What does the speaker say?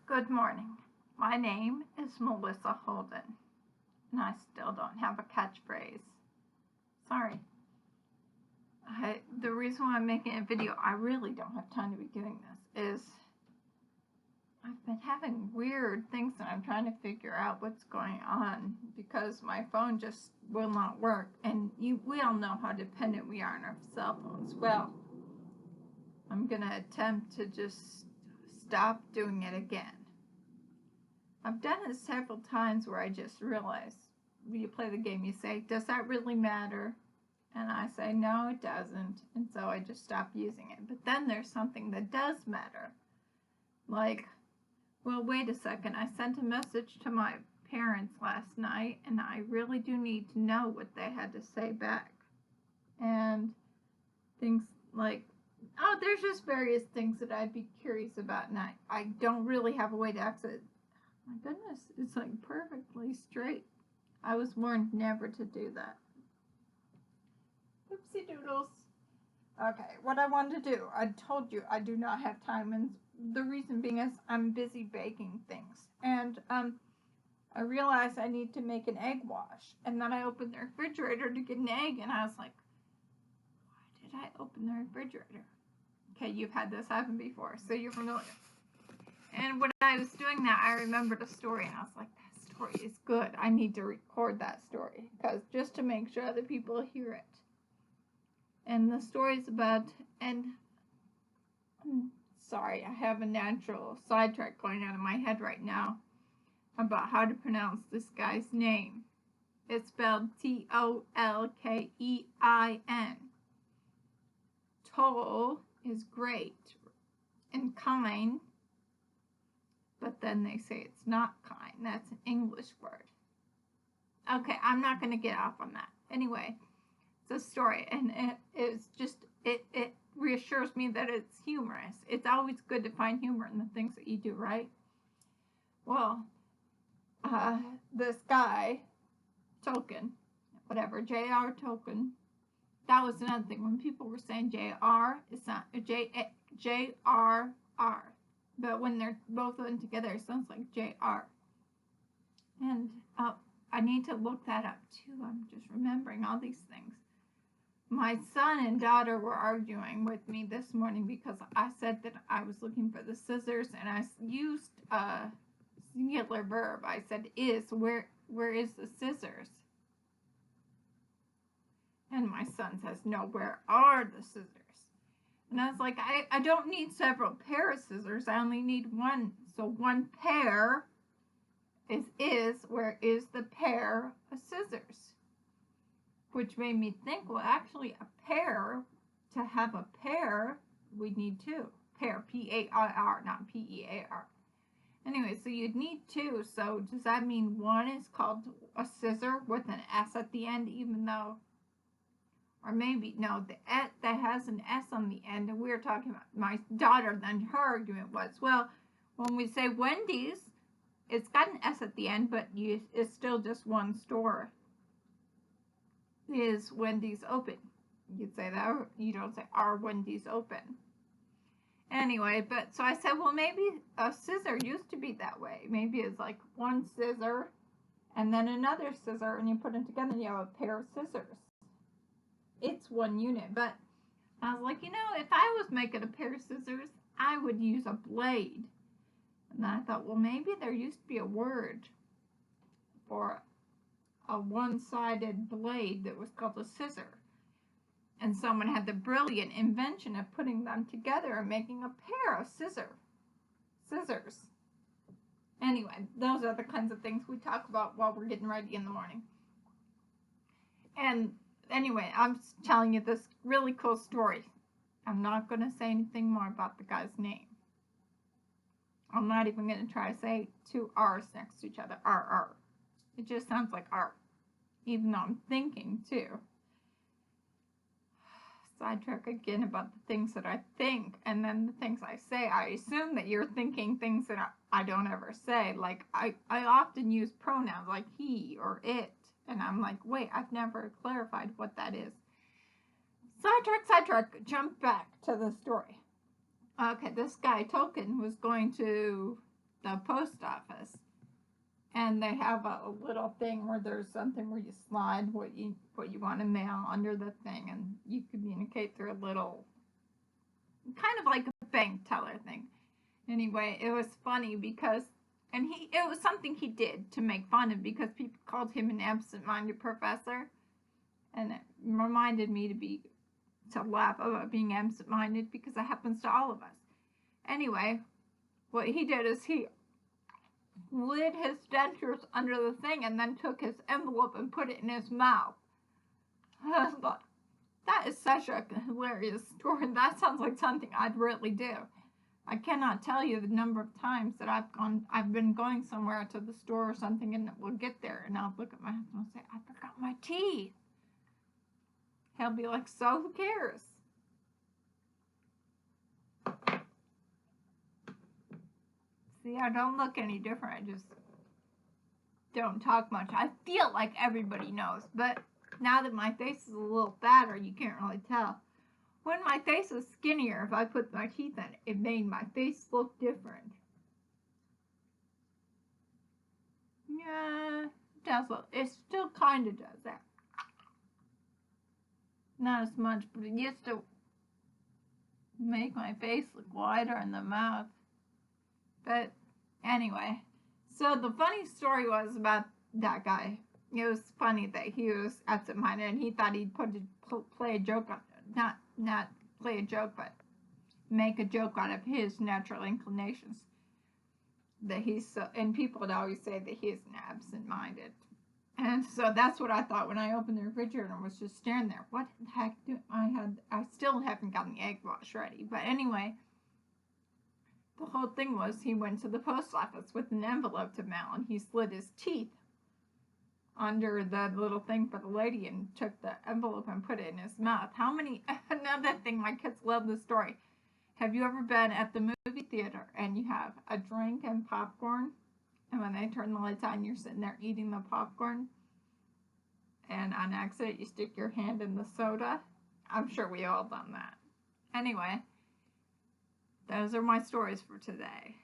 Good morning. My name is Melissa Holden, and I still don't have a catchphrase. Sorry. The reason why I'm making a video, I really don't have time to be doing this, is I've been having weird things and I'm trying to figure out what's going on because my phone just will not work. And we all know how dependent we are on our cell phones. Well, I'm going to attempt to just stop doing it again. I've done it several times where I just realize, when you play the game, you say, does that really matter? And I say, no, it doesn't. And so I just stop using it. But then there's something that does matter. Like, well, wait a second. I sent a message to my parents last night, and I really do need to know what they had to say back. And things like, oh, there's just various things that I'd be curious about, and I don't really have a way to access. My goodness, it's like perfectly straight. I was warned never to do that. Oopsie doodles. Okay, what I wanted to do, I told you I do not have time, and the reason being is I'm busy baking things. And I realized I need to make an egg wash, and then I opened the refrigerator to get an egg, and I was like, why did I open the refrigerator? Okay, you've had this happen before, so you're familiar. And when I was doing that, I remembered a story, and I was like, that story is good. I need to record that story, because just to make sure other people hear it. And the story's about, and I'm sorry, I have a natural sidetrack going on in my head right now about how to pronounce this guy's name. It's spelled Tolkein. Tol is great and kind, but then they say it's not kind. That's an English word. Okay, I'm not going to get off on that. Anyway, it's a story, and it reassures me that it's humorous. It's always good to find humor in the things that you do, right? Well, this guy, Tolkien, whatever, J.R. Tolkien, that was another thing. When people were saying J.R., it's not J.R.R. But when they're both in together, it sounds like J.R. And I need to look that up too. I'm just remembering all these things. My son and daughter were arguing with me this morning because I said that I was looking for the scissors, and I used a singular verb. I said is. Where is the scissors? And my son says, no, where are the scissors? And I was like, I don't need several pair of scissors. I only need one. So one pair is. Where is the pair of scissors? Which made me think, well, actually, a pair, to have a pair, we'd need two. Pair, P-A-I-R, not P-E-A-R. Anyway, so you'd need two. So does that mean one is called a scissor with an S at the end, even though, or maybe, no, the S that has an S on the end, and we were talking about my daughter, then her argument was, well, when we say Wendy's, it's got an S at the end, but it's still just one store. Is Wendy's open? You'd say that, or you don't say, are Wendy's open? Anyway, but so I said, well, maybe a scissor used to be that way. Maybe it's like one scissor and then another scissor, and you put them together and you have a pair of scissors. It's one unit. But I was like, if I was making a pair of scissors, I would use a blade. And then I thought, well, maybe there used to be a word for a one-sided blade that was called a scissor. And someone had the brilliant invention of putting them together and making a pair of scissors. Anyway, those are the kinds of things we talk about while we're getting ready in the morning. And anyway, I'm telling you this really cool story. I'm not going to say anything more about the guy's name. I'm not even going to try to say two R's next to each other. R. It just sounds like R, even though I'm thinking too. Sidetrack again about the things that I think, and then the things I say. I assume that you're thinking things that I don't ever say. Like, I often use pronouns like he or it, and I'm like, wait, I've never clarified what that is. Sidetrack, jump back to the story. Okay, this guy, Tolkien, was going to the post office, and they have a little thing where there's something where you slide what you want to mail under the thing, and you communicate through a little, kind of like a bank teller thing. Anyway, it was funny because, and it was something he did to make fun of, because people called him an absent-minded professor, and it reminded me to laugh about being absent-minded, because it happens to all of us. Anyway, what he did is he slid his dentures under the thing and then took his envelope and put it in his mouth. I thought, that is such a hilarious story. That sounds like something I'd really do. I cannot tell you the number of times that I've been going somewhere to the store or something, and we'll get there and I'll look at my husband and say, I forgot my teeth. He'll be like, so who cares? See, I don't look any different. I just don't talk much. I feel like everybody knows, but now that my face is a little fatter, you can't really tell. When my face was skinnier, if I put my teeth in, it made my face look different. Yeah, it does look. It still kind of does that. Not as much, but it used to make my face look wider in the mouth. But anyway, so the funny story was about that guy. It was funny that he was absent-minded, and he thought he'd play a joke on, not play a joke, but make a joke out of his natural inclinations. That he's so, and people would always say that he's an absent-minded. And so that's what I thought when I opened the refrigerator and was just staring there. What the heck do I still haven't gotten the egg wash ready. But anyway, the whole thing was he went to the post office with an envelope to mail, and he slid his teeth under the little thing for the lady and took the envelope and put it in his mouth. Another thing, my kids love this story. Have you ever been at the movie theater and you have a drink and popcorn, and when they turn the lights on, you're sitting there eating the popcorn, and on accident you stick your hand in the soda? I'm sure we all done that. Anyway, those are my stories for today.